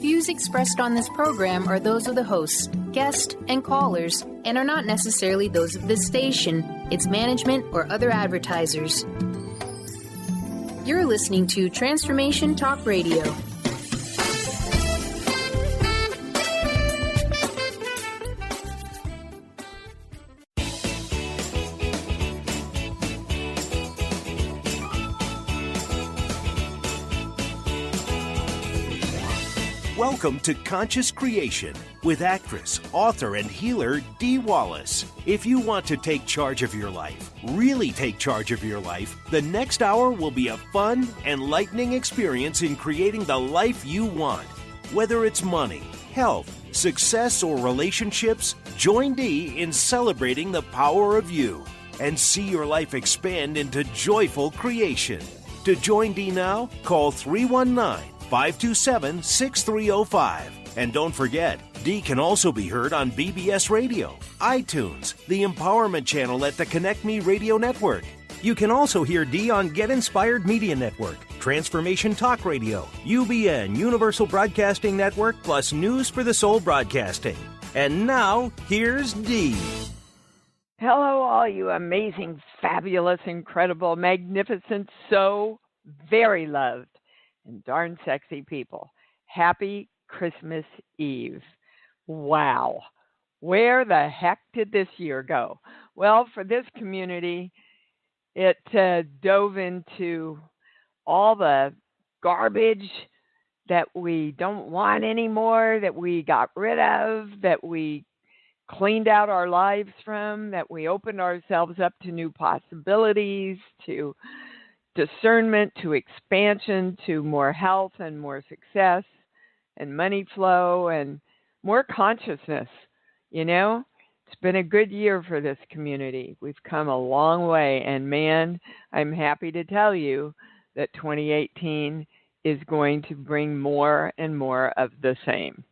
views expressed on this program are those of the hosts, guests, and callers, and are not necessarily those of this station, its management, or other advertisers. You're listening to Transformation Talk Radio. Welcome to Conscious Creation with actress, author, and healer Dee Wallace. If you want to take charge of your life, really take charge of your life, the next hour will be a fun, enlightening experience in creating the life you want. Whether it's money, health, success, or relationships, join Dee in celebrating the power of you and see your life expand into joyful creation. To join Dee now, call 319-527-6305. And don't forget, Dee can also be heard on BBS Radio, iTunes, the Empowerment Channel at the Connect Me Radio Network. You can also hear Dee on Get Inspired Media Network, Transformation Talk Radio, UBN, Universal Broadcasting Network, plus News for the Soul Broadcasting. And now, here's Dee. Hello, all you amazing, fabulous, incredible, magnificent, so very loved, and darn sexy people. Happy Christmas Eve. Wow. Where the heck did this year go? Well, for this community, it dove into all the garbage that we don't want anymore, that we got rid of, that we cleaned out our lives from, that we opened ourselves up to new possibilities, to discernment, to expansion, to more health and more success and money flow and more consciousness. You know, it's been a good year for this community. We've come a long way, and man, I'm happy to tell you that 2018 is going to bring more and more of the same.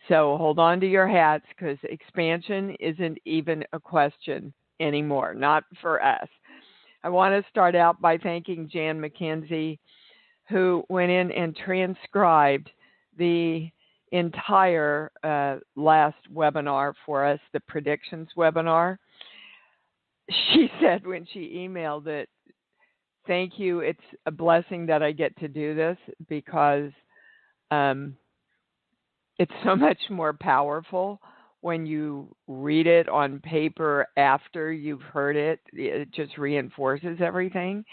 So hold on to your hats, because expansion isn't even a question anymore, not for us. I want to start out by thanking Jan McKenzie, who went in and transcribed the entire last webinar for us, the predictions webinar. She said when she emailed it, thank you, it's a blessing that I get to do this, because it's so much more powerful when you read it on paper after you've heard it. It just reinforces everything.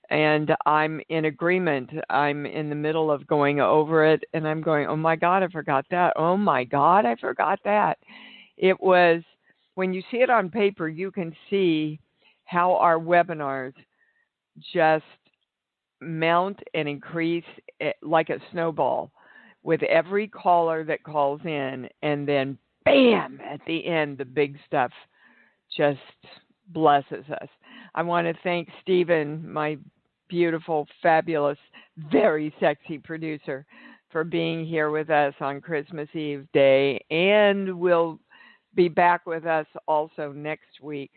And I'm in agreement. I'm in the middle of going over it, and I'm going, oh my God, I forgot that. Oh my God, I forgot that. It was, when you see it on paper, you can see how our webinars just mount and increase like a snowball with every caller that calls in, and then bam, at the end, the big stuff just blesses us. I want to thank Stephen, my beautiful, fabulous, very sexy producer, for being here with us on Christmas Eve Day, and will be back with us also next week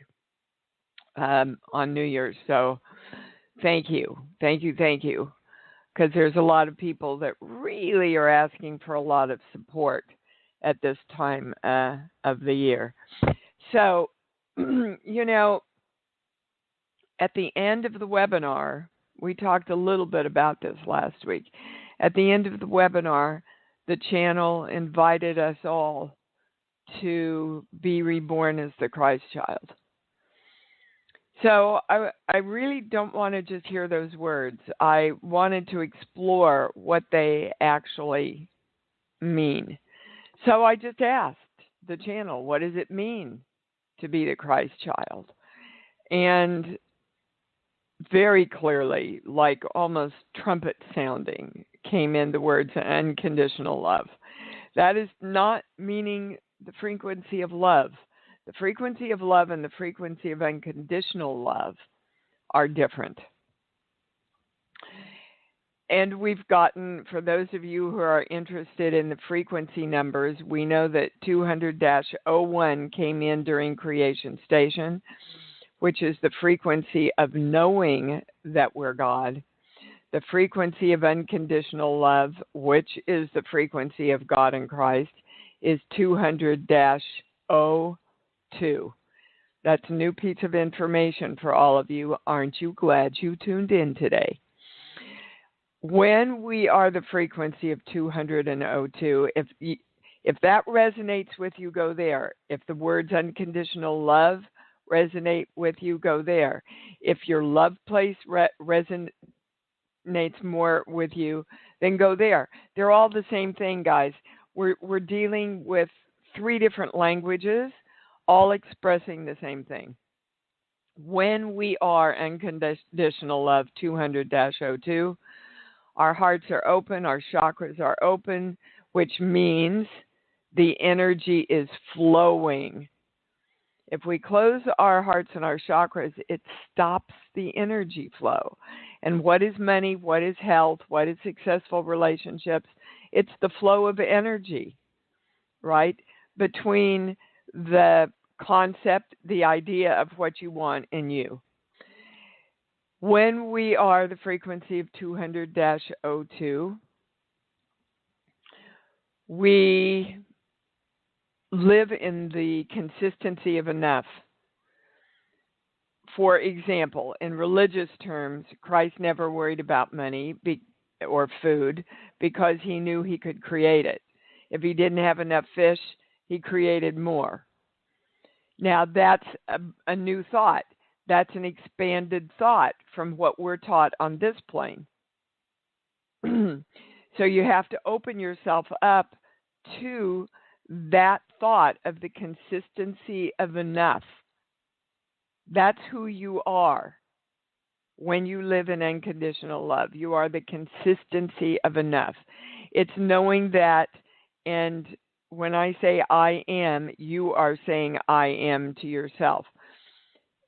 on New Year's. So thank you, because there's a lot of people that really are asking for a lot of support at this time of the year. So, you know, at the end of the webinar, we talked a little bit about this last week. At the end of the webinar, the channel invited us all to be reborn as the Christ child. So I really don't want to just hear those words. I wanted to explore what they actually mean. So I just asked the channel, what does it mean to be the Christ child? And very clearly, like almost trumpet sounding, came in the words unconditional love. That is not meaning the frequency of love. The frequency of love and the frequency of unconditional love are different. And we've gotten, for those of you who are interested in the frequency numbers, we know that 200-01 came in during Creation Station, which is the frequency of knowing that we're God. The frequency of unconditional love, which is the frequency of God in Christ, is 200-02. That's a new piece of information for all of you. Aren't you glad you tuned in today? When we are the frequency of 200-02, if that resonates with you, go there. If the words unconditional love resonate with you, go there. If your love place resonates more with you, then go there. They're all the same thing, guys. We're dealing with 3 different languages, all expressing the same thing. When we are unconditional love 200-02, our hearts are open, our chakras are open, which means the energy is flowing. If we close our hearts and our chakras, it stops the energy flow. And what is money? What is health? What is successful relationships? It's the flow of energy, right? Between the concept, the idea of what you want in you. When we are the frequency of 200-02, we live in the consistency of enough. For example, in religious terms, Christ never worried about money or food because he knew he could create it. If he didn't have enough fish, he created more. Now, that's a new thought. That's an expanded thought from what we're taught on this plane. So you have to open yourself up to that thought of the consistency of enough. That's who you are when you live in unconditional love. You are the consistency of enough. It's knowing that, and when I say I am, you are saying I am to yourself.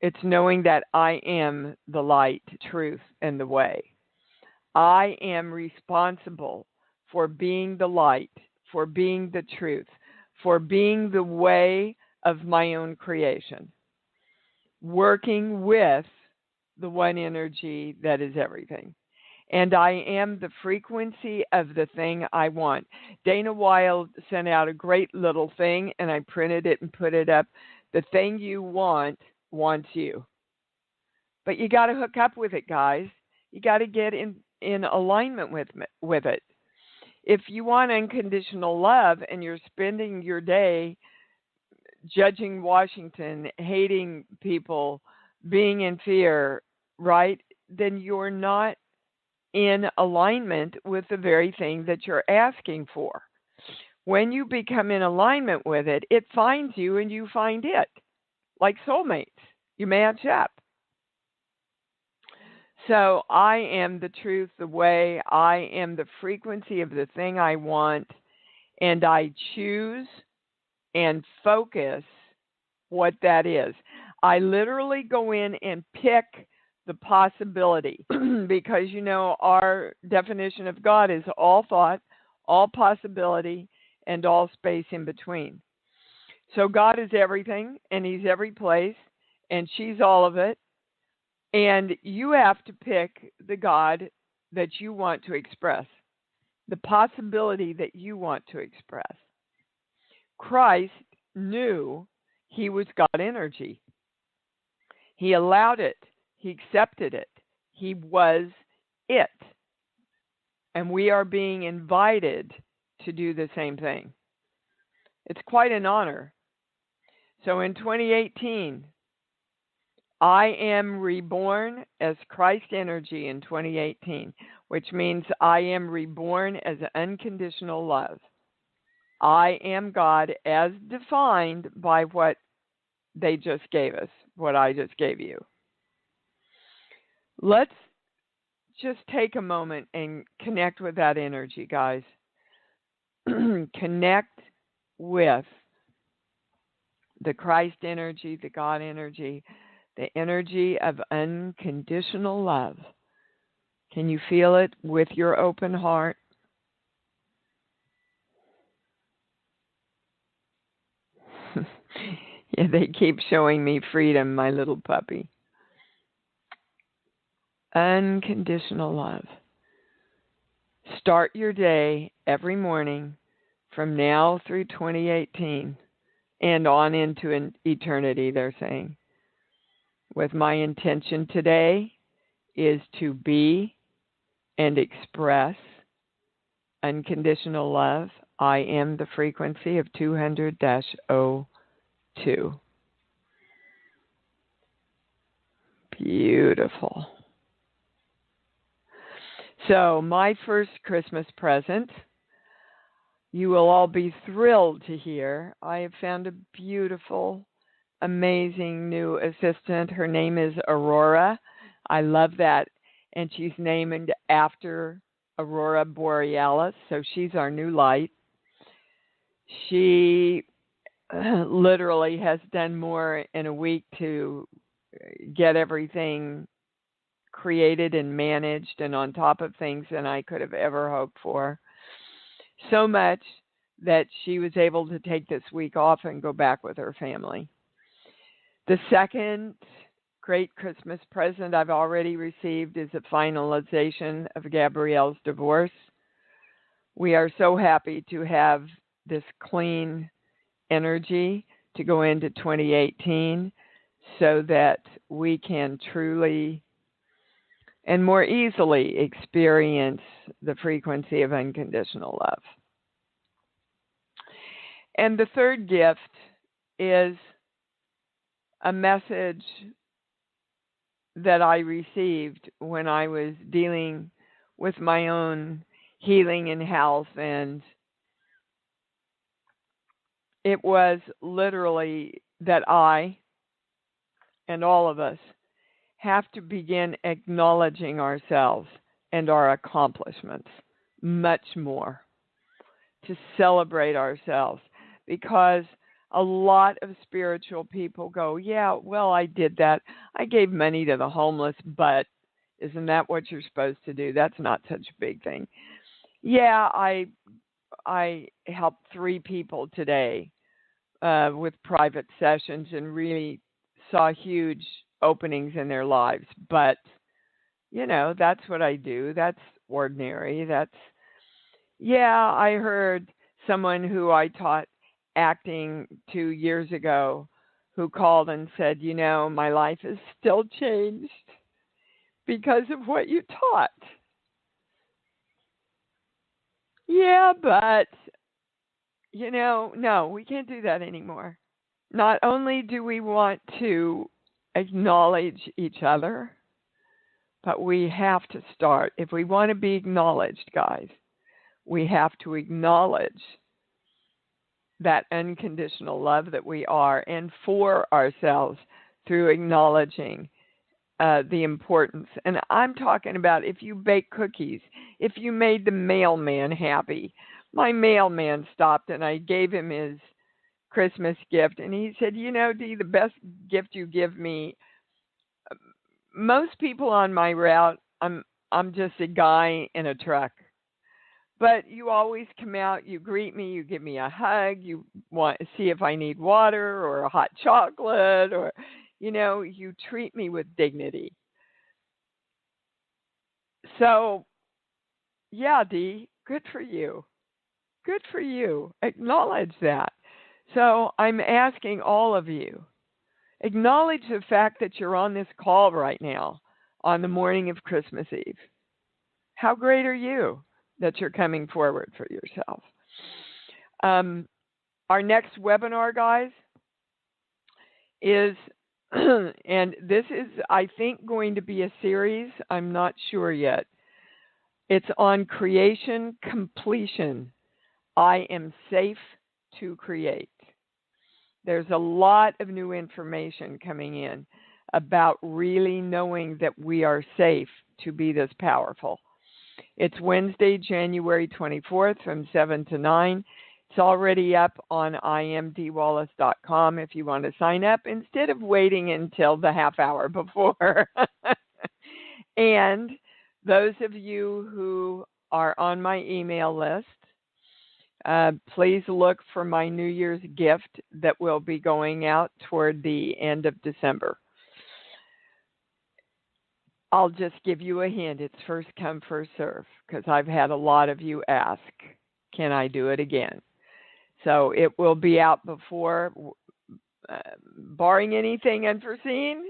It's knowing that I am the light, truth, and the way. I am responsible for being the light, for being the truth, for being the way of my own creation, working with the one energy that is everything. And I am the frequency of the thing I want. Dana Wilde sent out a great little thing, and I printed it and put it up. The thing you want wants you. But you got to hook up with it, guys. You got to get in alignment with it. If you want unconditional love and you're spending your day judging Washington, hating people, being in fear, right, then you're not in alignment with the very thing that you're asking for. When you become in alignment with it, it finds you and you find it. Like soulmates, you match up. So I am the truth, the way. I am the frequency of the thing I want, and I choose and focus what that is. I literally go in and pick the possibility because, you know, our definition of God is all thought, all possibility, and all space in between. So God is everything, and he's every place, and she's all of it. And you have to pick the God that you want to express, the possibility that you want to express. Christ knew he was God energy. He allowed it. He accepted it. He was it. And we are being invited to do the same thing. It's quite an honor. So in 2018, I am reborn as Christ energy in 2018, which means I am reborn as unconditional love. I am God as defined by what they just gave us, what I just gave you. Let's just take a moment and connect with that energy, guys. Connect with the Christ energy, the God energy, the energy of unconditional love. Can you feel it with your open heart? Yeah, they keep showing me freedom, my little puppy. Unconditional love. Start your day every morning from now through 2018 and on into an eternity, they're saying. With my intention today is to be and express unconditional love. I am the frequency of 200-02. Beautiful. So, my first Christmas present, you will all be thrilled to hear. I have found a beautiful, amazing new assistant. Her name is Aurora. I love that. And she's named after Aurora Borealis, so she's our new light. She literally has done more in a week to get everything created and managed and on top of things than I could have ever hoped for. So much that she was able to take this week off and go back with her family. The second great Christmas present I've already received is a finalization of Gabrielle's divorce. We are so happy to have this clean energy to go into 2018 so that we can truly and more easily experience the frequency of unconditional love. And the third gift is a message that I received when I was dealing with my own healing and health, and it was literally that I and all of us have to begin acknowledging ourselves and our accomplishments much more, to celebrate ourselves, because a lot of spiritual people go, yeah, well, I did that. I gave money to the homeless, but isn't that what you're supposed to do? That's not such a big thing. Yeah, I helped 3 people today with private sessions and really saw huge openings in their lives. But, you know, that's what I do. That's ordinary. Yeah, I heard someone who I taught acting 2 years ago who called and said, you know, my life is still changed because of what you taught. Yeah, but, you know, no, we can't do that anymore. Not only do we want to acknowledge each other, but we have to start. If we want to be acknowledged, guys, we have to acknowledge that unconditional love that we are, and for ourselves through acknowledging the importance. And I'm talking about if you bake cookies, if you made the mailman happy. My mailman stopped and I gave him his Christmas gift, and he said, you know, Dee, the best gift you give me, most people on my route, I'm just a guy in a truck. But you always come out, you greet me, you give me a hug, you want to see if I need water or a hot chocolate, or, you know, you treat me with dignity. So, yeah, Dee, good for you. Good for you. Acknowledge that. So I'm asking all of you, acknowledge the fact that you're on this call right now on the morning of Christmas Eve. How great are you that you're coming forward for yourself? Our next webinar, guys, is, and this is, I think, going to be a series. I'm not sure yet. It's on creation completion. I am safe to create. There's a lot of new information coming in about really knowing that we are safe to be this powerful. It's Wednesday, January 24th from 7 to 9. It's already up on imdwallace.com if you want to sign up instead of waiting until the half hour before. And those of you who are on my email list, please look for my New Year's gift that will be going out toward the end of December. I'll just give you a hint. It's first come, first serve, because I've had a lot of you ask, can I do it again? So it will be out before, barring anything unforeseen,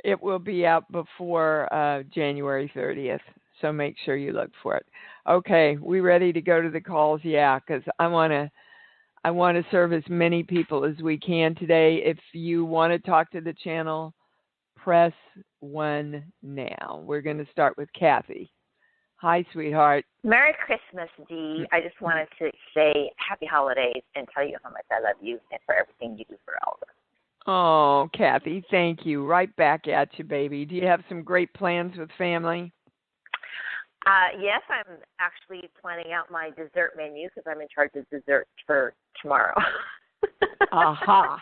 it will be out before January 30th. So make sure you look for it. Okay, we ready to go to the calls? Yeah, because I want to serve as many people as we can today. If you want to talk to the channel, press 1 now. We're going to start with Kathy. Hi, sweetheart. Merry Christmas, Dee. I just wanted to say happy holidays and tell you how much I love you and for everything you do for all of us. Oh, Kathy, thank you. Right back at you, baby. Do you have some great plans with family? Yes, I'm actually planning out my dessert menu because I'm in charge of desserts for tomorrow. Aha.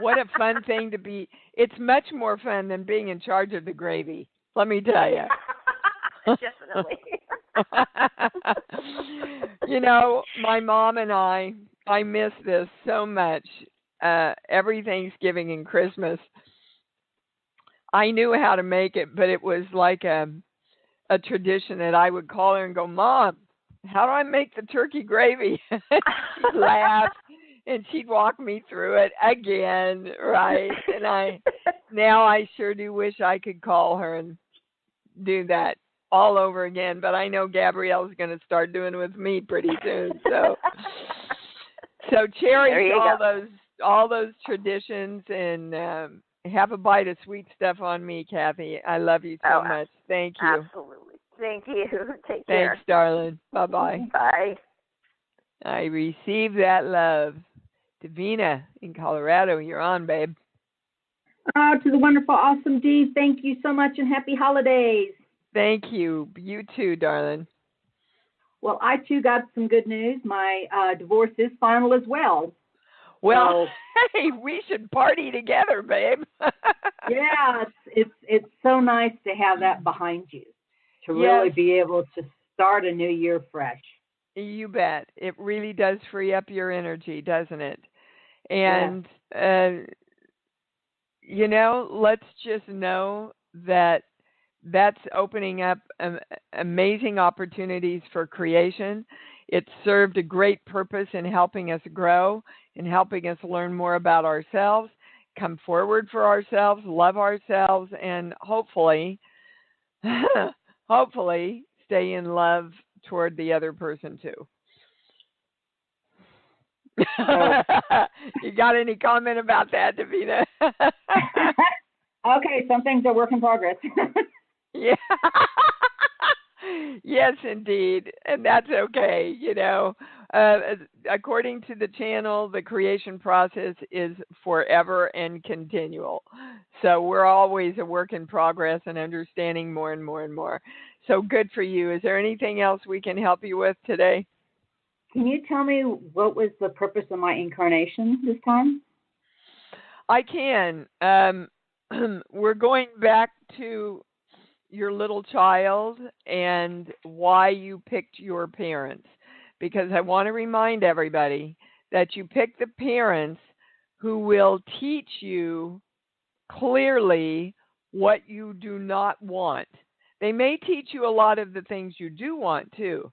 What a fun thing to be. It's much more fun than being in charge of the gravy, let me tell you. Definitely. You know, my mom and I miss this so much. Every Thanksgiving and Christmas, I knew how to make it, but it was like a tradition that I would call her and go, Mom, how do I make the turkey gravy? She'd laugh and she'd walk me through it again, right? And now I sure do wish I could call her and do that all over again, but I know Gabrielle's going to start doing it with me pretty soon. So cherish all those traditions and have a bite of sweet stuff on me, Kathy. I love you so much. Thank you. Absolutely. Thank you. Take care. Thanks, darling. Bye-bye. Bye. I receive that love. Davina in Colorado, you're on, babe. To the wonderful, awesome Dee, thank you so much and happy holidays. Thank you. You too, darling. Well, I too got some good news. My divorce is final as well. Well, hey, we should party together, babe. Yeah, it's so nice to have that behind you, to really be able to start a new year fresh. You bet. It really does free up your energy, doesn't it? And, you know, let's just know that that's opening up amazing opportunities for creation. It served a great purpose in helping us grow, in helping us learn more about ourselves, come forward for ourselves, love ourselves, and hopefully stay in love toward the other person too. You got any comment about that, Davina? Okay, some things are work in progress. Yeah. Yes, indeed. And that's okay. You know, according to the channel, the creation process is forever and continual. So we're always a work in progress and understanding more and more and more. So good for you. Is there anything else we can help you with today? Can you tell me what was the purpose of my incarnation this time? I can. We're going back to your little child and why you picked your parents, because I want to remind everybody that you pick the parents who will teach you clearly what you do not want. They may teach you a lot of the things you do want too,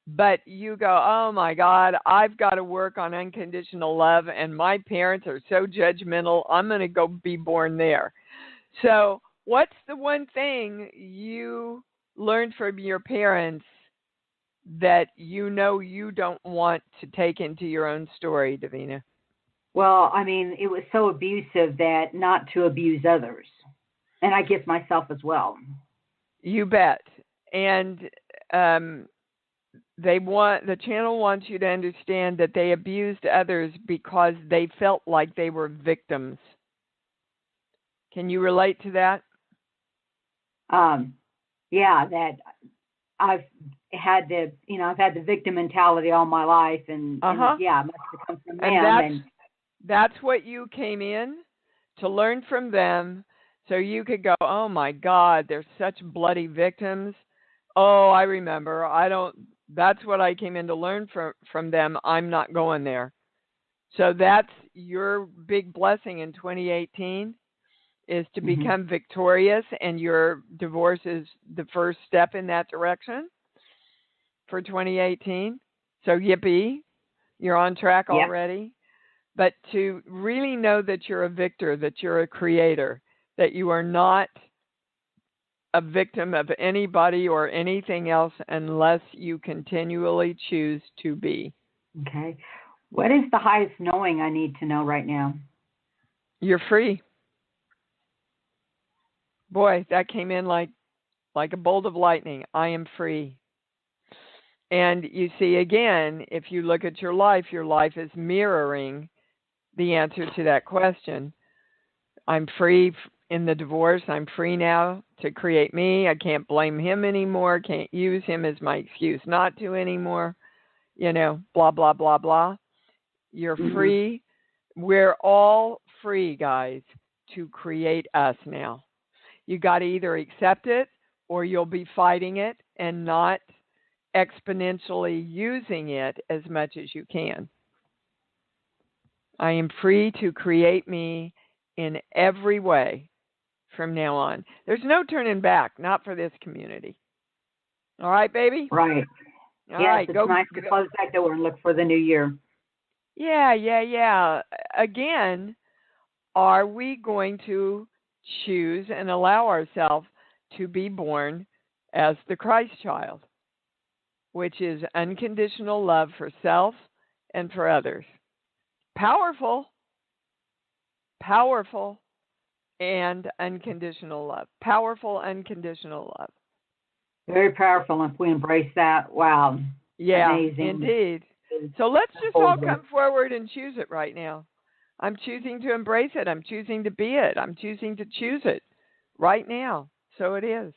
but you go, oh my God, I've got to work on unconditional love and my parents are so judgmental, I'm going to go be born there. So what's the one thing you learned from your parents that you know you don't want to take into your own story, Davina? Well, I mean, it was so abusive that not to abuse others. And I guess myself as well. You bet. And the channel wants you to understand that they abused others because they felt like they were victims. Can you relate to that? Yeah, that I've had the victim mentality all my life, and yeah, it must have come from them. And that's what you came in to learn from them, so you could go, oh my God, they're such bloody victims. Oh, I remember. That's what I came in to learn from them. I'm not going there. So that's your big blessing in 2018, is to become victorious, and your divorce is the first step in that direction for 2018. So yippee, you're on track already. But to really know that you're a victor, that you're a creator, that you are not a victim of anybody or anything else unless you continually choose to be. Okay. What is the highest knowing I need to know right now? You're free. Boy, that came in like a bolt of lightning. I am free. And you see, again, if you look at your life is mirroring the answer to that question. I'm free in the divorce. I'm free now to create me. I can't blame him anymore. Can't use him as my excuse not to anymore. You know, blah, blah, blah, blah. You're free. We're all free, guys, to create us now. You got to either accept it or you'll be fighting it and not exponentially using it as much as you can. I am free to create me in every way from now on. There's no turning back, not for this community. All right, baby? Right. All right, it's nice to close that door and look for the new year. Yeah. Again, are we going to choose and allow ourselves to be born as the Christ child, which is unconditional love for self and for others? Powerful, and unconditional love. Powerful, unconditional love. Very powerful. If we embrace that, wow. Yeah, amazing. Indeed. So let's just all come forward and choose it right now. I'm choosing to embrace it. I'm choosing to be it. I'm choosing to choose it right now. So it is.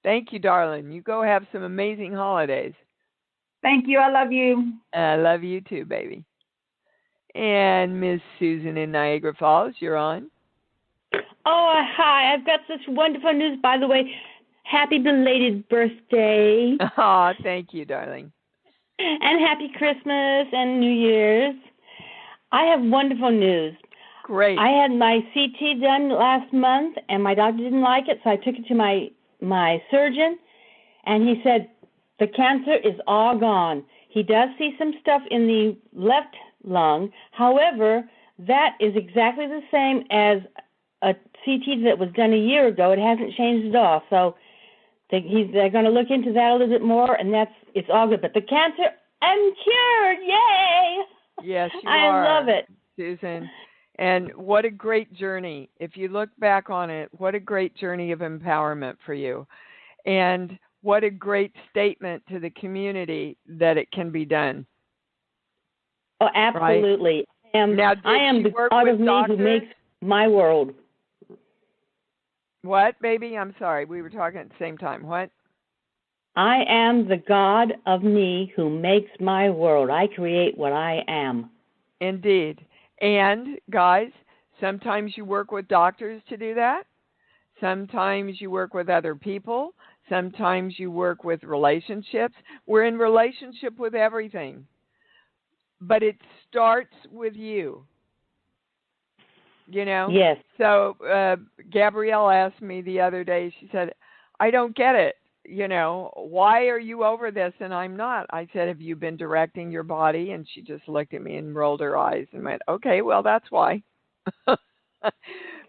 Thank you, darling. You go have some amazing holidays. Thank you. I love you. I love you too, baby. And Miss Susan in Niagara Falls, you're on. Oh, hi. I've got such wonderful news, by the way. Happy belated birthday. Oh, thank you, darling. And happy Christmas and New Year's. I have wonderful news. Great. I had my CT done last month, and my doctor didn't like it, so I took it to my surgeon, and he said the cancer is all gone. He does see some stuff in the left lung. However, that is exactly the same as a CT that was done a year ago. It hasn't changed at all. So they're going to look into that a little bit more, and it's all good. But the cancer, I'm cured. Yay! Yes, you are. I love it, Susan. And what a great journey. If you look back on it, what a great journey of empowerment for you. And what a great statement to the community that it can be done. Oh, absolutely. Right? I am the God of me who makes my world. What, baby? I'm sorry. We were talking at the same time. What? I am the God of me who makes my world. I create what I am. Indeed. And, guys, sometimes you work with doctors to do that. Sometimes you work with other people. Sometimes you work with relationships. We're in relationship with everything. But it starts with you. You know? Yes. So Gabrielle asked me the other day, she said, I don't get it. You know, why are you over this and I'm not? I said, have you been directing your body? And she just looked at me and rolled her eyes and went, okay, well, that's why.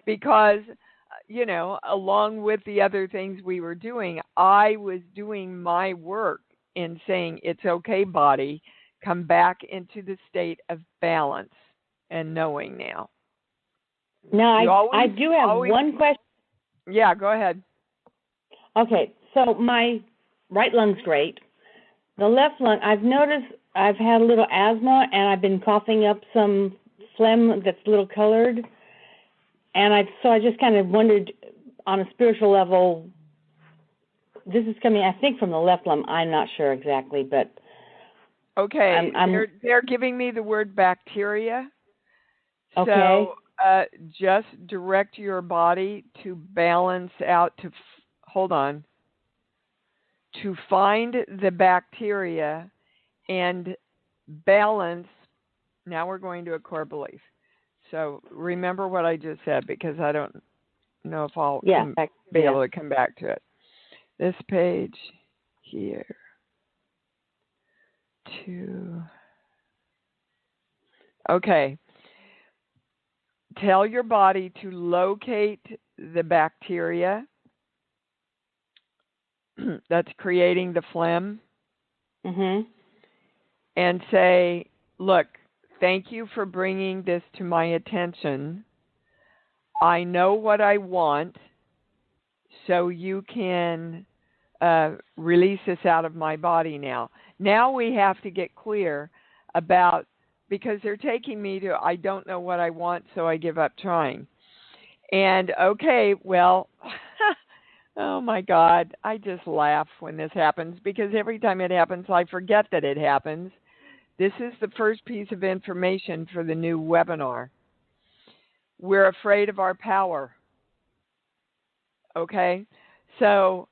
Because, you know, along with the other things we were doing, I was doing my work in saying, it's okay, body, come back into the state of balance and knowing now. Now, I do have one question. Yeah, go ahead. Okay, so my right lung's great. The left lung, I've noticed I've had a little asthma, and I've been coughing up some phlegm that's a little colored. And I just kind of wondered, on a spiritual level, this is coming, I think, from the left lung. I'm not sure exactly, but... Okay, they're giving me the word bacteria. Okay. So just direct your body to balance out, to find the bacteria and balance. Now we're going to a core belief. So remember what I just said, because I don't know if I'll be able to come back to it. This page here. Okay. Tell your body to locate the bacteria that's creating the phlegm. Mm-hmm. And say, look, thank you for bringing this to my attention. I know what I want, so you can release this out of my body now. Now we have to get clear about, because they're taking me to, I don't know what I want, so I give up trying. And okay, well, oh my God, I just laugh when this happens, because every time it happens, I forget that it happens. This is the first piece of information for the new webinar. We're afraid of our power. Okay? So,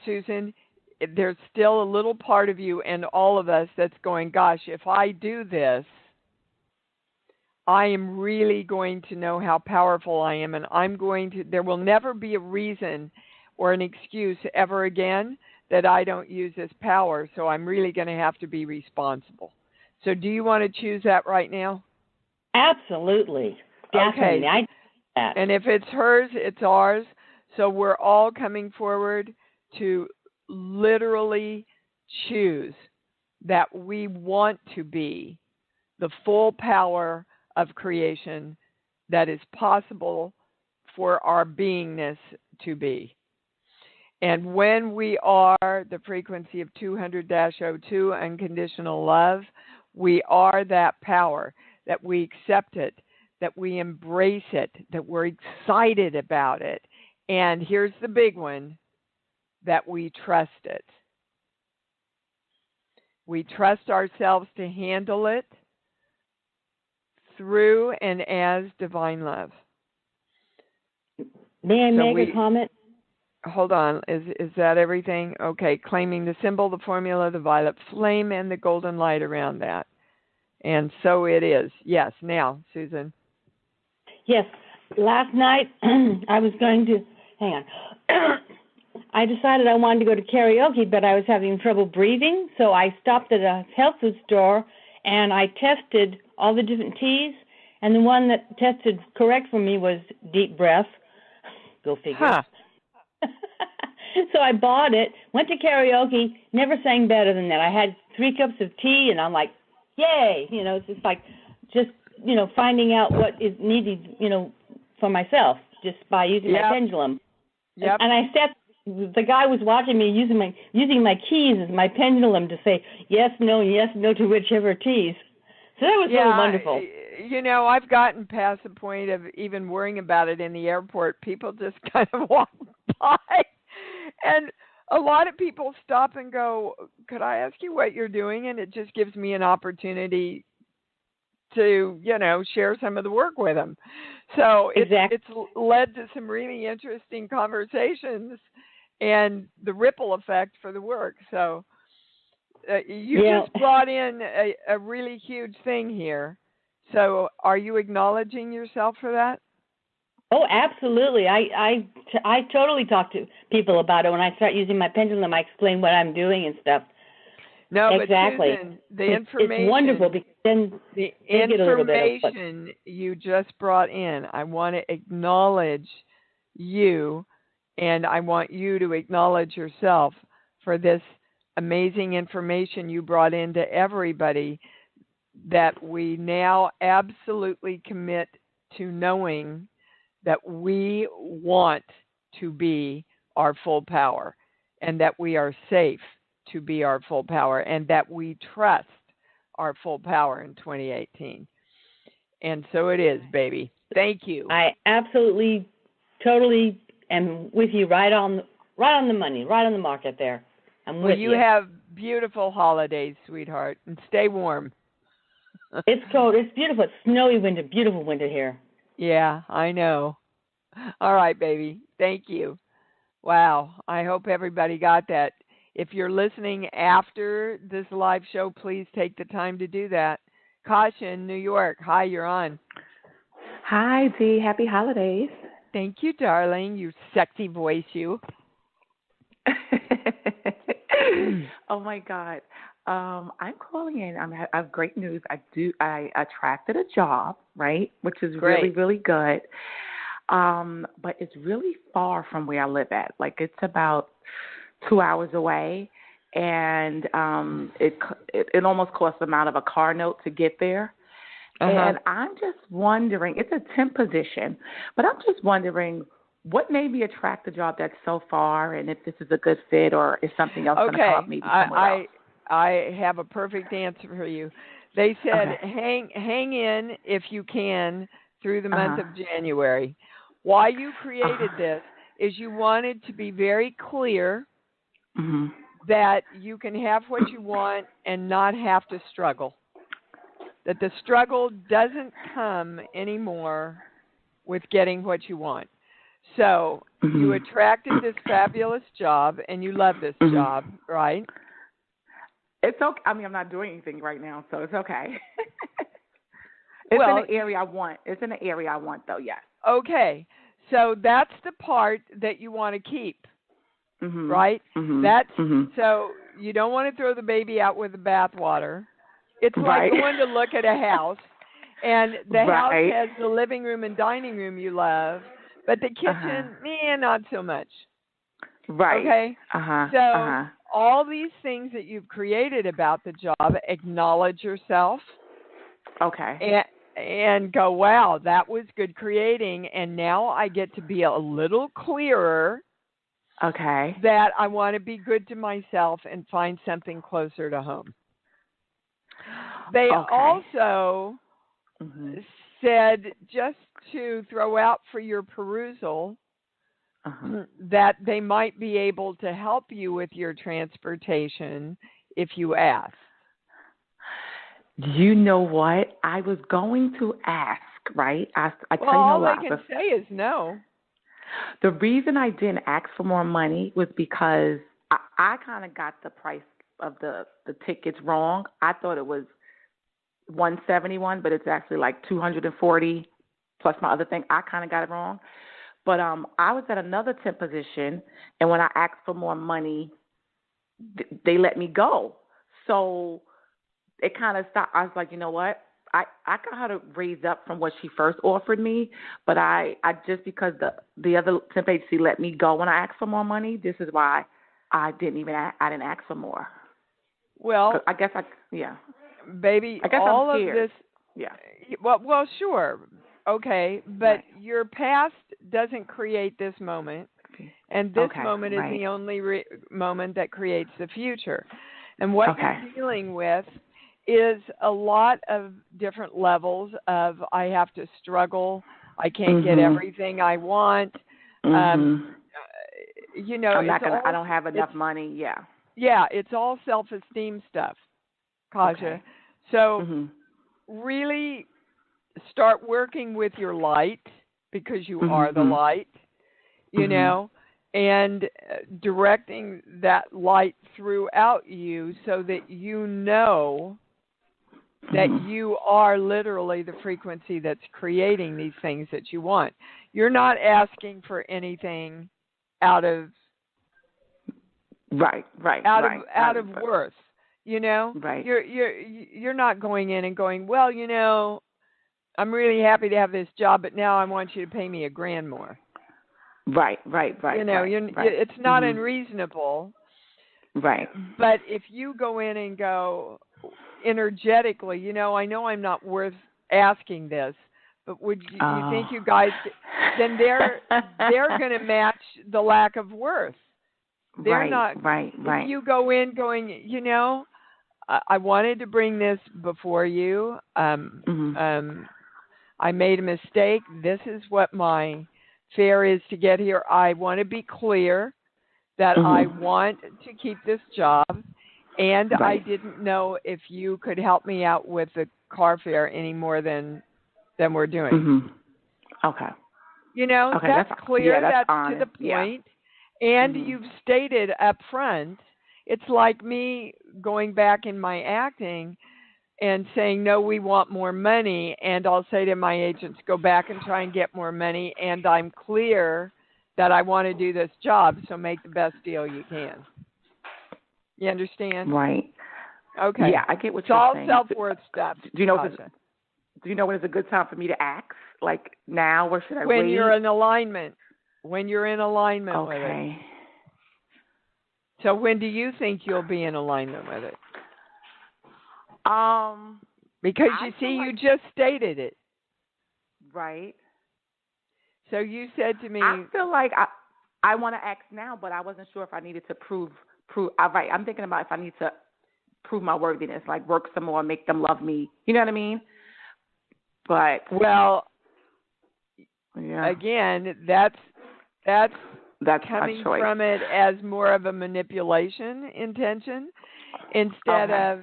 Susan, there's still a little part of you and all of us that's going, gosh, if I do this, I am really going to know how powerful I am, and there will never be a reason or an excuse ever again that I don't use this power, so I'm really going to have to be responsible. So do you want to choose that right now? Absolutely. Definitely. Okay. I do that. And if it's hers, it's ours. So we're all coming forward to literally choose that we want to be the full power of creation that is possible for our beingness to be. And when we are the frequency of 200-02, unconditional love, we are that power, that we accept it, that we embrace it, that we're excited about it. And here's the big one, that we trust it. We trust ourselves to handle it through and as divine love. May I make a comment? Hold on. Is that everything? Okay. Claiming the symbol, the formula, the violet flame, and the golden light around that. And so it is. Yes. Now, Susan. Yes. Last night, I was going to, hang on. I decided I wanted to go to karaoke, but I was having trouble breathing. So I stopped at a health food store, and I tested all the different teas. And the one that tested correct for me was deep breath. Go figure. Huh. So I bought it, went to karaoke, never sang better than that. I had 3 cups of tea, and I'm like, yay. It's just like, finding out what is needed, for myself, just by using my pendulum. Yep. And I sat, the guy was watching me using my keys as my pendulum to say yes, no to whichever teas. So that was really wonderful. I've gotten past the point of even worrying about it in the airport. People just kind of walk by. And a lot of people stop and go, could I ask you what you're doing? And it just gives me an opportunity to, share some of the work with them. So it's led to some really interesting conversations and the ripple effect for the work. So you just brought in a really huge thing here. So are you acknowledging yourself for that? Oh, absolutely. I totally talk to people about it. When I start using my pendulum, I explain what I'm doing and stuff. No, exactly. But Susan, the information, it's wonderful because then the they get a little bit of information you just brought in, I want to acknowledge you, and I want you to acknowledge yourself for this amazing information you brought into everybody that we now absolutely commit to knowing that we want to be our full power and that we are safe to be our full power and that we trust our full power in 2018. And so it is, baby. Thank you. I absolutely, totally am with you right on the money, right on the market there. I'm with you. Well, you have beautiful holidays, sweetheart, and stay warm. It's cold. It's beautiful. It's snowy winter. Beautiful winter here. Yeah, I know. All right, baby. Thank you. Wow. I hope everybody got that. If you're listening after this live show, please take the time to do that. Kasha in New York. Hi, you're on. Hi, Dee. Happy holidays. Thank you, darling. You sexy voice, you. Oh my God. I'm calling in. I have great news. I attracted a job, right? Which is really, really good. But it's really far from where I live at. Like it's about 2 hours away, and it almost costs the amount of a car note to get there. And I'm just wondering, it's a temp position, but I'm just wondering what made me attract a job that's so far, and if this is a good fit, or is something else going to come up maybe somewhere else. I have a perfect answer for you. They said hang in if you can through the month of January. Why you created this is you wanted to be very clear that you can have what you want and not have to struggle. That the struggle doesn't come anymore with getting what you want. So you attracted this fabulous job, and you love this job, right? It's okay. I mean, I'm not doing anything right now, so it's okay. It's in the area I want. It's in the area I want, though, yes. Okay. So that's the part that you want to keep, right? So you don't want to throw the baby out with the bathwater. It's like going to look at a house, and the house has the living room and dining room you love, but the kitchen, not so much. Right. Okay? So all these things that you've created about the job, acknowledge yourself. Okay. And go, wow, that was good creating, and now I get to be a little clearer. Okay. That I want to be good to myself and find something closer to home. They also said, just to throw out for your perusal, that they might be able to help you with your transportation if you ask. You know what? I was going to ask, right? I tell you all what, they can say is no. The reason I didn't ask for more money was because I kind of got the price of the tickets wrong. I thought it was $171, but it's actually like $240 plus my other thing. I kind of got it wrong. But I was at another temp position, and when I asked for more money, they let me go. So it kind of stopped. I was like, you know what? I got her to raise up from what she first offered me, but I just because the other temp agency let me go when I asked for more money, this is why I didn't ask for more. Well, I guess baby, I guess all I'm of scared. this. Yeah. Well, sure, okay, but your past doesn't create this moment, and this moment is the only moment that creates the future. And what you're dealing with is a lot of different levels of I have to struggle, I can't get everything I want. You know, I don't have enough money. Yeah, it's all self-esteem stuff, Kaja. So really start working with your light, because you are the light, you know, and directing that light throughout you so that you know that you are literally the frequency that's creating these things that you want. You're not asking for anything out of worth, you know. You're not going in and going, well, you know, I'm really happy to have this job, but now I want you to pay me $1,000 more. Right. You know, it's not unreasonable. Right. But if you go in and go energetically, you know I'm not worth asking this, but would you think you guys, then they're going to match the lack of worth. They're not. If you go in going, you know, I wanted to bring this before you. I made a mistake. This is what my fare is to get here. I want to be clear that I want to keep this job, and I didn't know if you could help me out with the car fare any more than we're doing. Okay. You know, that's clear. That's to the point. And you've stated up front, it's like me going back in my acting, and saying, no, we want more money. And I'll say to my agents, go back and try and get more money. And I'm clear that I want to do this job, so make the best deal you can. You understand? Right. Okay. Yeah, I get what it's you're all saying. self-worth stuff. Do you know when it's a good time for me to ask? Like now, or should I wait? When you're in alignment. When you're in alignment with it. Okay. So when do you think you'll be in alignment with it? Because you see, you just stated it. Right. So you said to me, I feel like I want to ask now, but I wasn't sure if I needed to prove. Right. I'm thinking about if I need to prove my worthiness, like work some more, make them love me. You know what I mean? But well, yeah. Again, that's coming my choice. from it as more of a manipulation intention instead of,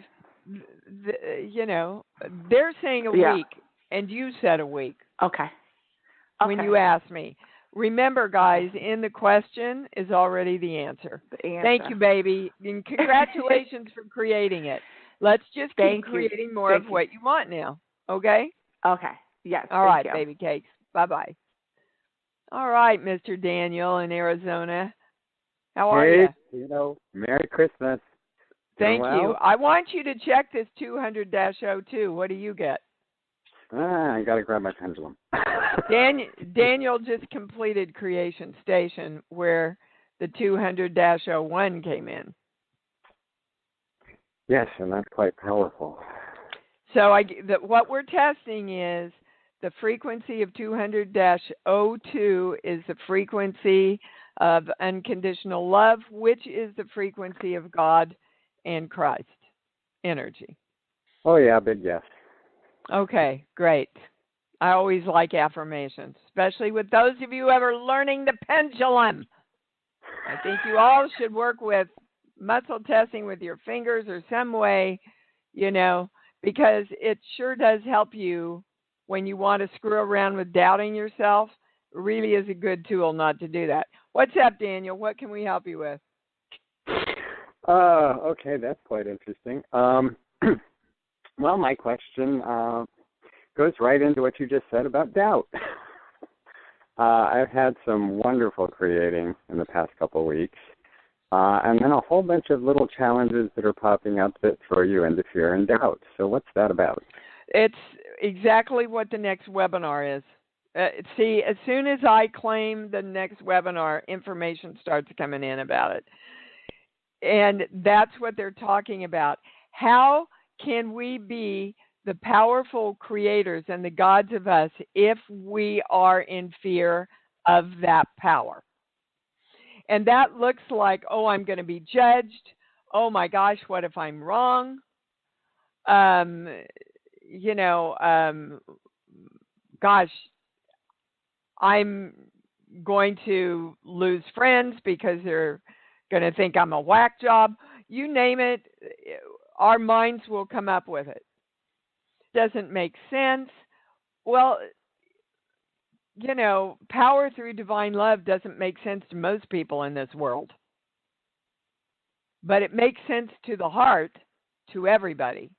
they're saying a week, and you said a week. Okay. When you asked me. Remember, guys, in the question is already the answer. Thank you, baby. And congratulations for creating it. Let's just keep creating more of what you want now. Okay? Okay. Yes. All right, baby cakes. Bye-bye. All right, Mr. Daniel in Arizona. How are you? Merry Christmas. Thank you. I want you to check this 200-02. What do you get? I got to grab my pendulum. Daniel just completed Creation Station where the 200-01 came in. Yes, and that's quite powerful. So what we're testing is the frequency of 200-02 is the frequency of unconditional love, which is the frequency of God and Christ energy. Oh, yeah, big yes. Okay, great. I always like affirmations, especially with those of you who are learning the pendulum. I think you all should work with muscle testing with your fingers or some way, because it sure does help you when you want to screw around with doubting yourself. It really is a good tool not to do that. What's up, Daniel? What can we help you with? Okay, that's quite interesting. Well, my question goes right into what you just said about doubt. I've had some wonderful creating in the past couple of weeks, and then a whole bunch of little challenges that are popping up that throw you into fear and doubt. So what's that about? It's exactly what the next webinar is. See, as soon as I claim the next webinar, information starts coming in about it. And that's what they're talking about. How can we be the powerful creators and the gods of us if we are in fear of that power? And that looks like, I'm going to be judged. Oh my gosh, what if I'm wrong? Gosh, I'm going to lose friends because they're going to think I'm a whack job. You name it, our minds will come up with it. Doesn't make sense. Well, power through divine love doesn't make sense to most people in this world. But it makes sense to the heart, to everybody.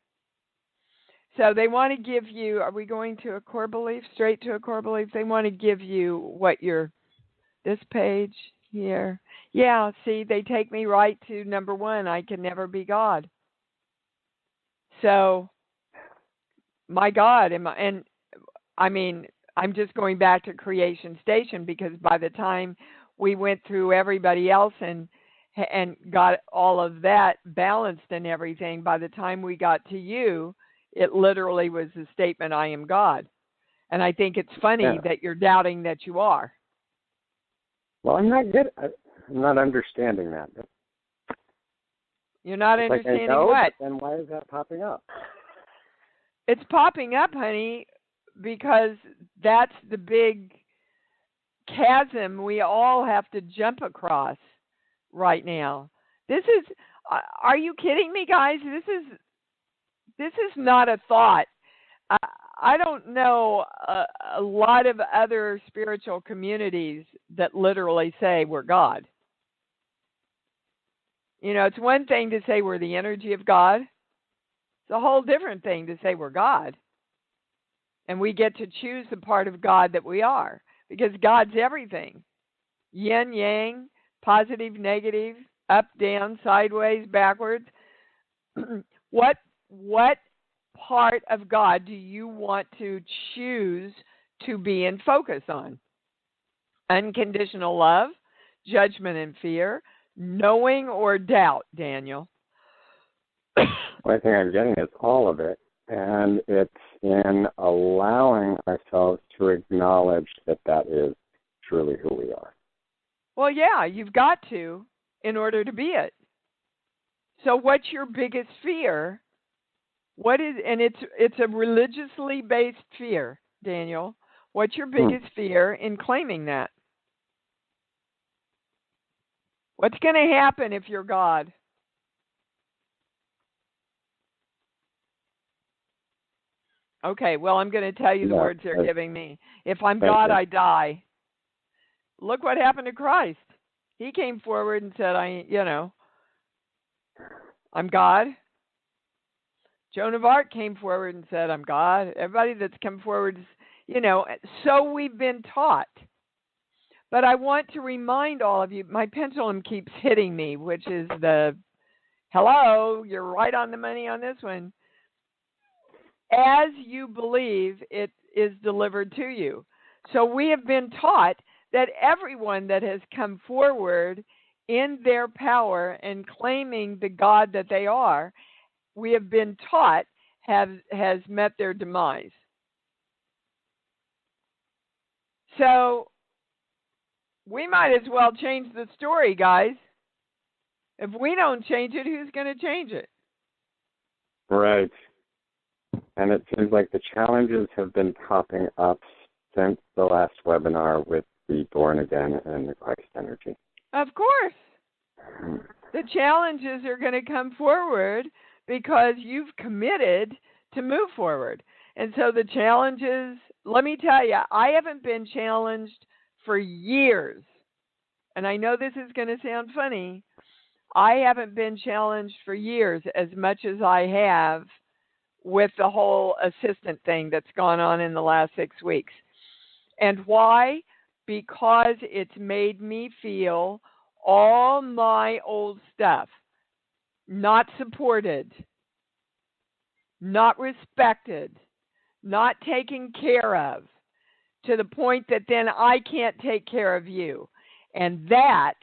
So they want to give you, are we going to a core belief, straight to a core belief? They want to give you this page here. Yeah, see, they take me right to number 1, I can never be God. So, my God, I'm just going back to Creation Station because by the time we went through everybody else and got all of that balanced and everything, by the time we got to you, it literally was the statement, I am God. And I think it's funny that you're doubting that you are. Well, I'm not understanding that. You're not understanding what? Then why is that popping up? It's popping up, honey, because that's the big chasm we all have to jump across right now. Are you kidding me, guys? This is not a thought. I don't know a lot of other spiritual communities that literally say we're God. It's one thing to say we're the energy of God. It's a whole different thing to say we're God. And we get to choose the part of God that we are, because God's everything. Yin, yang, positive, negative, up, down, sideways, backwards. What part of God do you want to choose to be in focus on? Unconditional love, judgment and fear, knowing or doubt, Daniel? Well, I think I'm getting is all of it. And it's in allowing ourselves to acknowledge that that is truly who we are. Well, yeah, you've got to in order to be it. So what's your biggest fear? What is, and it's a religiously based fear, Daniel. What's your biggest fear in claiming that? What's going to happen if you're God? Okay, well, I'm going to tell you the words they're giving me. If I'm God, I die. Look what happened to Christ. He came forward and said, I'm God. Joan of Arc came forward and said, I'm God. Everybody that's come forward, so we've been taught. But I want to remind all of you, my pendulum keeps hitting me, which is hello, you're right on the money on this one. As you believe, it is delivered to you. So we have been taught that everyone that has come forward in their power and claiming the God that they are, we have been taught has met their demise. So we might as well change the story, guys. If we don't change it, who's going to change it? Right. And it seems like the challenges have been popping up since the last webinar with the Born Again and the Christ Energy. Of course. The challenges are going to come forward because you've committed to move forward. And so the challenges, let me tell you, I haven't been challenged for years. And I know this is going to sound funny. I haven't been challenged for years as much as I have with the whole assistant thing that's gone on in the last 6 weeks. And why? Because it's made me feel all my old stuff not supported, not respected, not taken care of, to the point that then I can't take care of you. And that,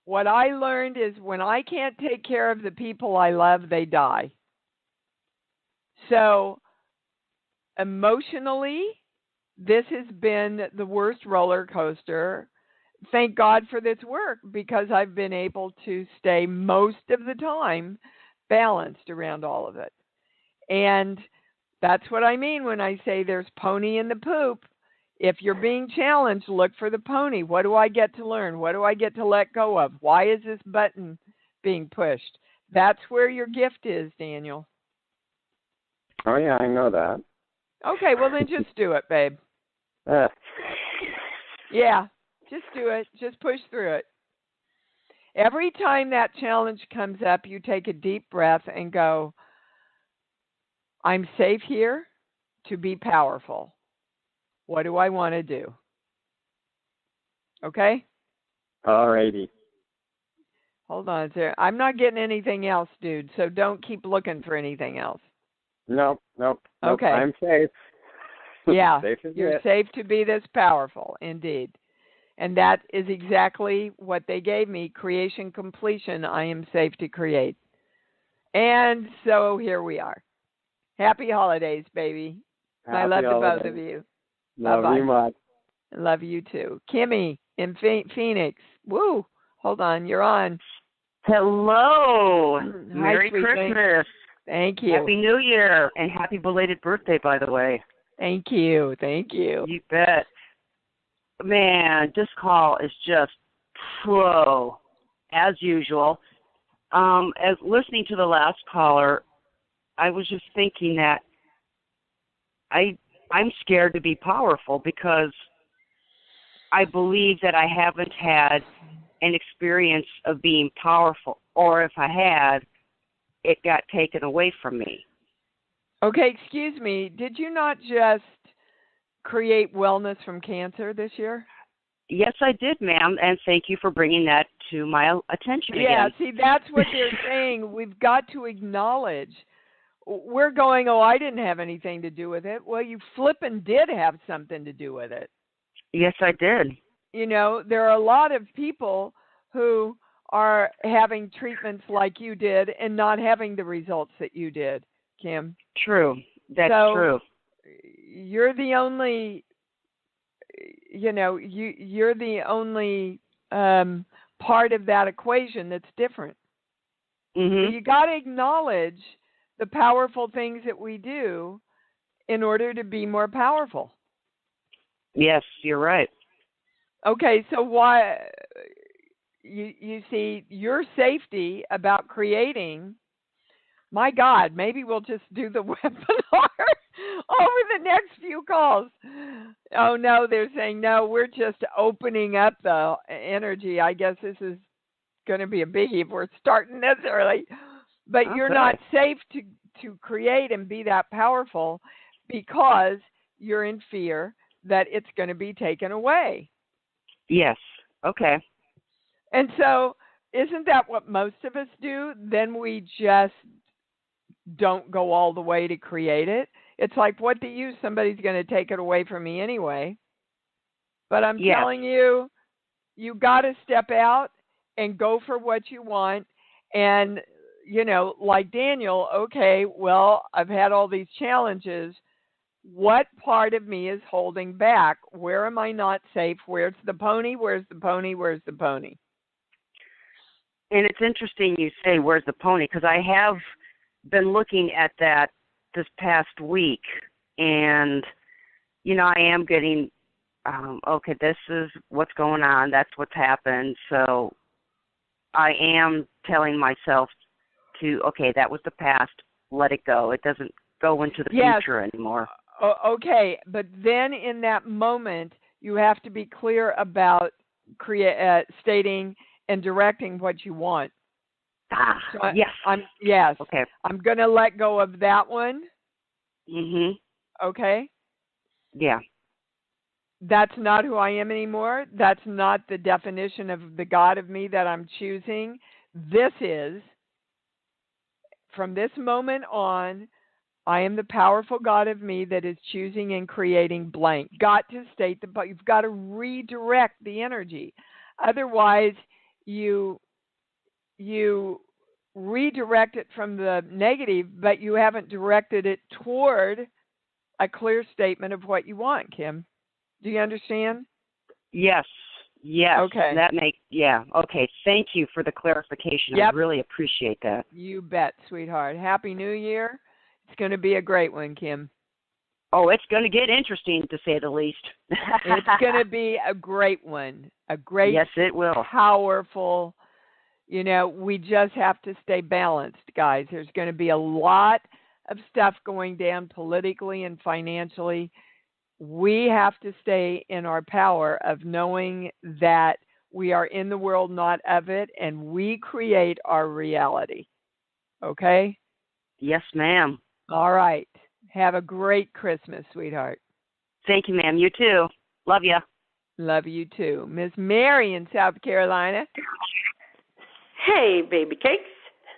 what I learned is when I can't take care of the people I love, they die. So emotionally, this has been the worst roller coaster. Thank God for this work, because I've been able to stay most of the time balanced around all of it. And that's what I mean when I say there's pony in the poop. If you're being challenged, look for the pony. What do I get to learn? What do I get to let go of? Why is this button being pushed? That's where your gift is, Daniel. Oh, yeah, I know that. Okay, well, then just do it, babe. Yeah, just do it. Just push through it. Every time that challenge comes up, you take a deep breath and go, I'm safe here to be powerful. What do I want to do? Okay? All righty. Hold on, sir. I'm not getting anything else, dude, so don't keep looking for anything else. Nope. Okay. I'm safe. Yeah, you're safe to be this powerful, indeed. And that is exactly what they gave me, creation completion. I am safe to create. And so here we are. Happy holidays, baby. I love the both of you. Love Bye-bye. you much. Love you too. Kimmy in Phoenix. Woo. Hold on, you're on. Hello. Hi, Merry Christmas. Thank you. Happy New Year. And happy belated birthday, by the way. Thank you. You bet. Man, this call is just pro, as usual. As listening to the last caller, I was just thinking that I'm scared to be powerful because I believe that I haven't had an experience of being powerful, or if I had, it got taken away from me. Okay, excuse me. Did you not just create wellness from cancer this year? Yes, I did, ma'am, and thank you for bringing that to my attention Yeah, again. see, that's what they're saying. We've got to acknowledge. We're going, oh, I didn't have anything to do with it. Well, you flippin' did have something to do with it. Yes, I did. You know, there are a lot of people who are having treatments like you did and not having the results that you did, Kim. True. That's true. You're the only, you're the only part of that equation that's different. Mm-hmm. So you got to acknowledge the powerful things that we do in order to be more powerful. Yes, you're right. Okay, so why you see your safety about creating, my God, maybe we'll just do the webinar over the next few calls. Oh no, they're saying no, we're just opening up the energy. I guess this is going to be a biggie if we're starting this early. But Okay. You're not safe to create and be that powerful because you're in fear that it's going to be taken away. Yes. Okay. And so, isn't that what most of us do? Then we just don't go all the way to create it. It's like, what the use? Somebody's going to take it away from me anyway. But I'm telling you, you got to step out and go for what you want. And, like Daniel, okay, well, I've had all these challenges. What part of me is holding back? Where am I not safe? Where's the pony? Where's the pony? Where's the pony? And it's interesting you say, where's the pony? Because I have been looking at that this past week. And, I am getting, okay, this is what's going on. That's what's happened. So I am telling myself to, okay, that was the past. Let it go. It doesn't go into the future anymore. Okay, but then in that moment, you have to be clear about stating and directing what you want. Yes. Okay. I'm going to let go of that one. Mhm. Okay. Yeah. That's not who I am anymore. That's not the definition of the God of me that I'm choosing. This is, from this moment on, I am the powerful God of me that is choosing and creating blank. Got to state you've got to redirect the energy. Otherwise, you redirect it from the negative, but you haven't directed it toward a clear statement of what you want, Kim. Do you understand? Yes. Okay. Okay. Thank you for the clarification. Yep. I really appreciate that. You bet, sweetheart. Happy New Year. It's going to be a great one, Kim. Oh, it's going to get interesting, to say the least. It's going to be a great one. A great, yes, it will. Powerful. We just have to stay balanced, guys. There's going to be a lot of stuff going down politically and financially. We have to stay in our power of knowing that we are in the world, not of it, and we create our reality. Okay? Yes, ma'am. All right. Have a great Christmas, sweetheart. Thank you, ma'am. You too. Love you. Love you too. Miss Mary in South Carolina. Hey, baby cakes.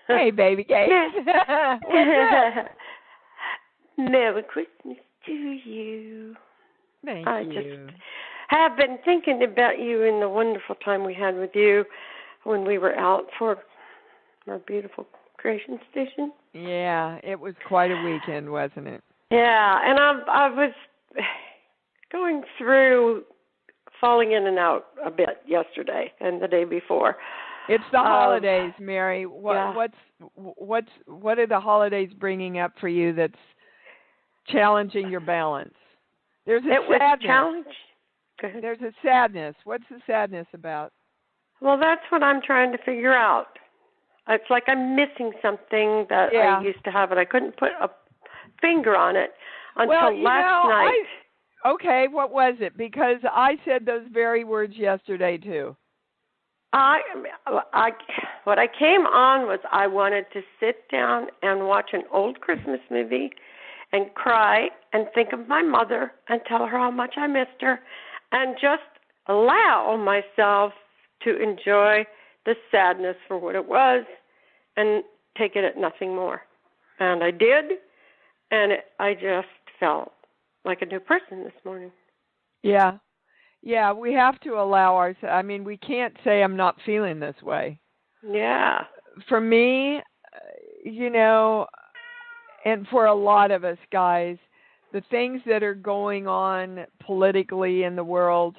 Hey, baby cakes. Merry Christmas to you. Thank I you. just have been thinking about you and the wonderful time we had with you when we were out for our beautiful creation station. Yeah, it was quite a weekend, wasn't it? Yeah, and I was going through falling in and out a bit yesterday and the day before. It's the holidays, Mary. What are the holidays bringing up for you that's challenging your balance? There's a sadness. Challenge. Go ahead. There's a sadness. What's the sadness about? Well, that's what I'm trying to figure out. It's like I'm missing something that I used to have, and I couldn't put a finger on it until last night. Okay, what was it? Because I said those very words yesterday too. What I came on was I wanted to sit down and watch an old Christmas movie and cry and think of my mother and tell her how much I missed her and just allow myself to enjoy the sadness for what it was and take it at nothing more. And I did, and I just felt like a new person this morning. Yeah. Yeah, we have to allow ourselves. I mean, we can't say I'm not feeling this way. Yeah. For me, and for a lot of us guys, the things that are going on politically in the world,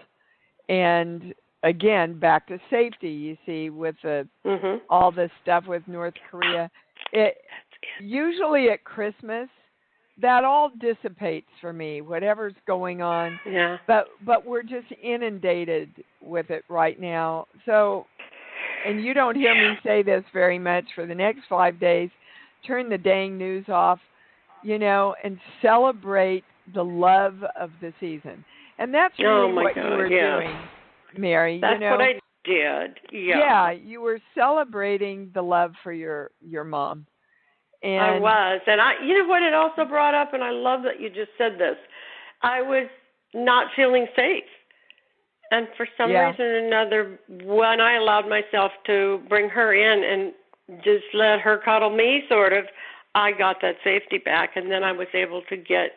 and again, back to safety, you see, with all this stuff with North Korea, usually at Christmas, that all dissipates for me, whatever's going on. Yeah. But we're just inundated with it right now. So, and you don't hear me say this very much for the next 5 days, turn the dang news off, and celebrate the love of the season. And that's really what you were doing, Mary. That's what I did. Yeah. Yeah, you were celebrating the love for your mom. And I was. And you know what it also brought up, and I love that you just said this. I was not feeling safe. And for some reason or another, when I allowed myself to bring her in and just let her cuddle me, sort of, I got that safety back, and then I was able to get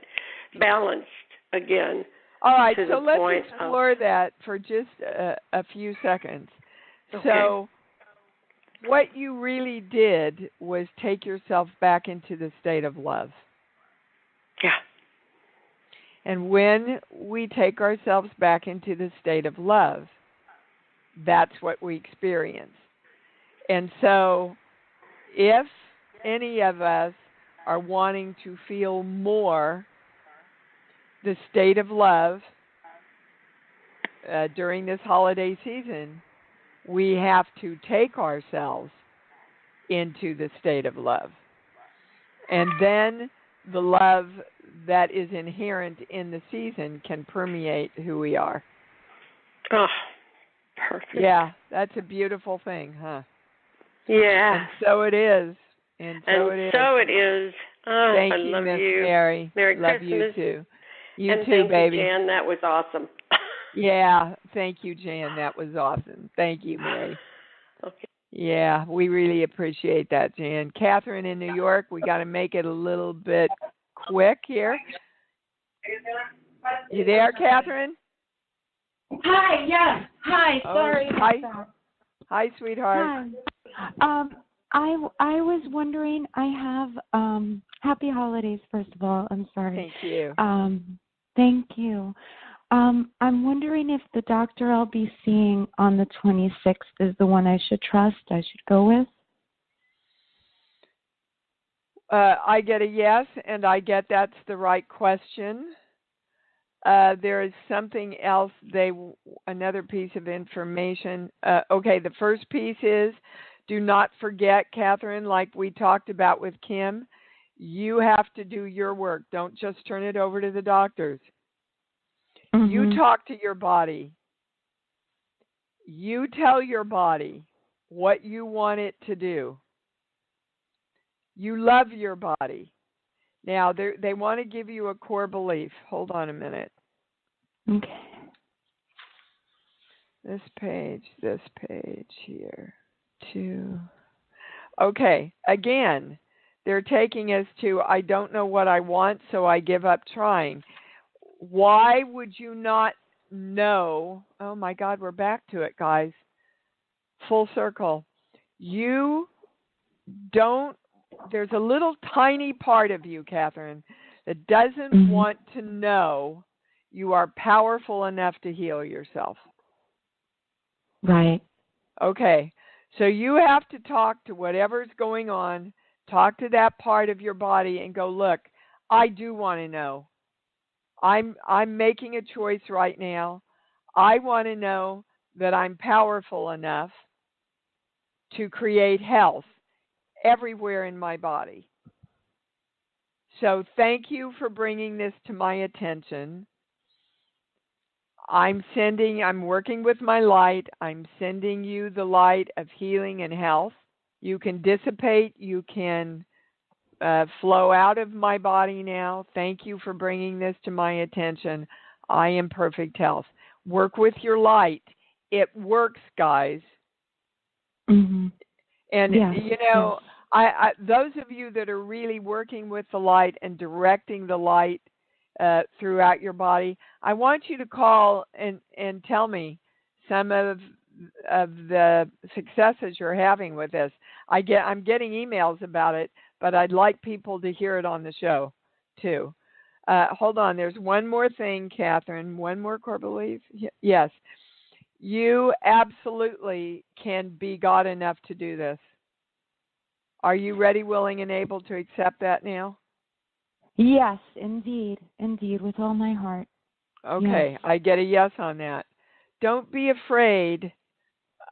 balanced again. All right, so let's explore that for just a few seconds. Okay. So what you really did was take yourself back into the state of love. Yeah. And when we take ourselves back into the state of love, that's what we experience. And so if any of us are wanting to feel more the state of love during this holiday season, we have to take ourselves into the state of love. And then the love that is inherent in the season can permeate who we are. Oh, perfect. Yeah, that's a beautiful thing, huh? Yeah. And so it is. And so it is. Oh, thank I you, love Miss you. Mary. Merry love Christmas. you too. You and too, thank baby. You, Jan. That was awesome. Yeah, thank you, Jan. That was awesome. Thank you, Mary. Okay. Yeah, we really appreciate that, Jan. Catherine in New York, we got to make it a little bit quick here. You there, Catherine? Hi, yes. Hi, sorry about that. Hi, sweetheart. Hi. I was wondering, I have happy holidays, first of all. I'm sorry. Thank you. Thank you. I'm wondering if the doctor I'll be seeing on the 26th is the one I should trust, I should go with. I get a yes, and I get that's the right question. There is something else, another piece of information. Okay, the first piece is, do not forget, Catherine, like we talked about with Kim, you have to do your work. Don't just turn it over to the doctors. Mm-hmm. You talk to your body. You tell your body what you want it to do. You love your body. Now, they want to give you a core belief. Hold on a minute. Okay. This page here. 2. Okay, again, they're taking us to, I don't know what I want, so I give up trying. Why would you not know? Oh my God, we're back to it, guys. Full circle. You don't, there's a little tiny part of you, Catherine, that doesn't want to know you are powerful enough to heal yourself. Right. Okay. So you have to talk to whatever's going on, talk to that part of your body and go, look, I do want to know. I'm making a choice right now. I want to know that I'm powerful enough to create health everywhere in my body. So thank you for bringing this to my attention. I'm working with my light. I'm sending you the light of healing and health. You can dissipate, you can flow out of my body now. Thank you for bringing this to my attention. I am perfect health. Work with your light. It works, guys. Mm-hmm. And, yes, you know, I those of you that are really working with the light and directing the light throughout your body, I want you to call and tell me some of the successes you're having with this. I'm getting emails about it, but I'd like people to hear it on the show too. Hold on, there's one more thing, Catherine. One more core belief. Yes, you absolutely can be God enough to do this. Are you ready, willing, and able to accept that now? Yes, indeed, with all my heart. Okay, yes. I get a yes on that. Don't be afraid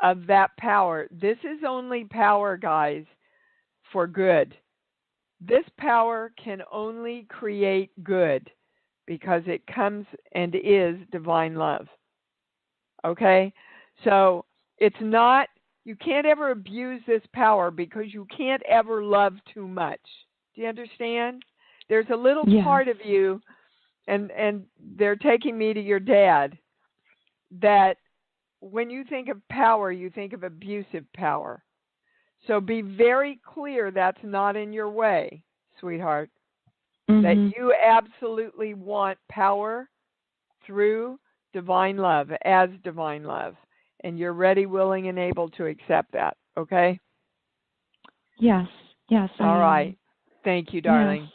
of that power. This is only power, guys, for good. This power can only create good because it comes and is divine love. Okay? So it's not, you can't ever abuse this power because you can't ever love too much. Do you understand? There's a little part of you, and they're taking me to your dad, that when you think of power, you think of abusive power. So be very clear that's not in your way, sweetheart. Mm-hmm. That you absolutely want power through divine love, as divine love. And you're ready, willing, and able to accept that, okay? Yes, All right. Thank you, darling. Yes.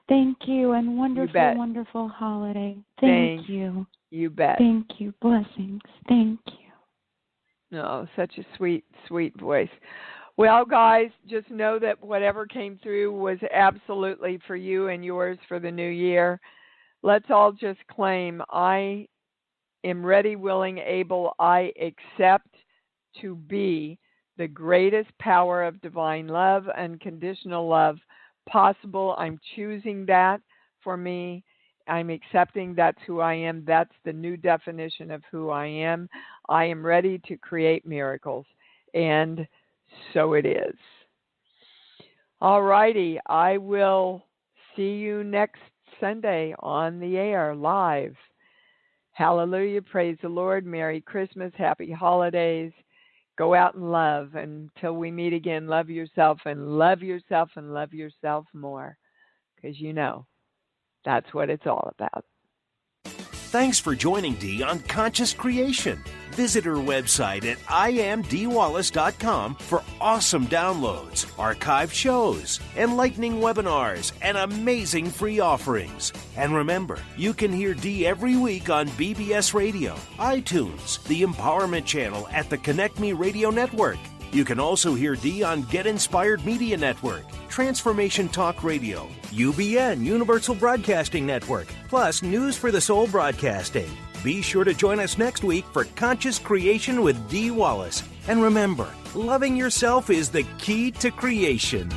Thank you, and wonderful holiday. Thank you. You bet. Thank you. Blessings. Thank you. Oh, such a sweet, sweet voice. Well, guys, just know that whatever came through was absolutely for you and yours for the new year. Let's all just claim, I am ready, willing, able, I accept to be the greatest power of divine love, unconditional love possible. I'm choosing that for me. I'm accepting that's who I am. That's the new definition of who I am. I am ready to create miracles. And so it is. All righty. I will see you next Sunday on the air live. Hallelujah. Praise the Lord. Merry Christmas. Happy holidays. Go out and love. Until we meet again, love yourself and love yourself and love yourself more. Because you know, that's what it's all about. Thanks for joining Dee on Conscious Creation. Visit her website at imdwallace.com for awesome downloads, archived shows, enlightening webinars, and amazing free offerings. And remember, you can hear Dee every week on BBS Radio, iTunes, the Empowerment Channel at the Connect Me Radio Network. You can also hear Dee on Get Inspired Media Network, Transformation Talk Radio, UBN, Universal Broadcasting Network, plus News for the Soul Broadcasting. Be sure to join us next week for Conscious Creation with Dee Wallace. And remember, loving yourself is the key to creation.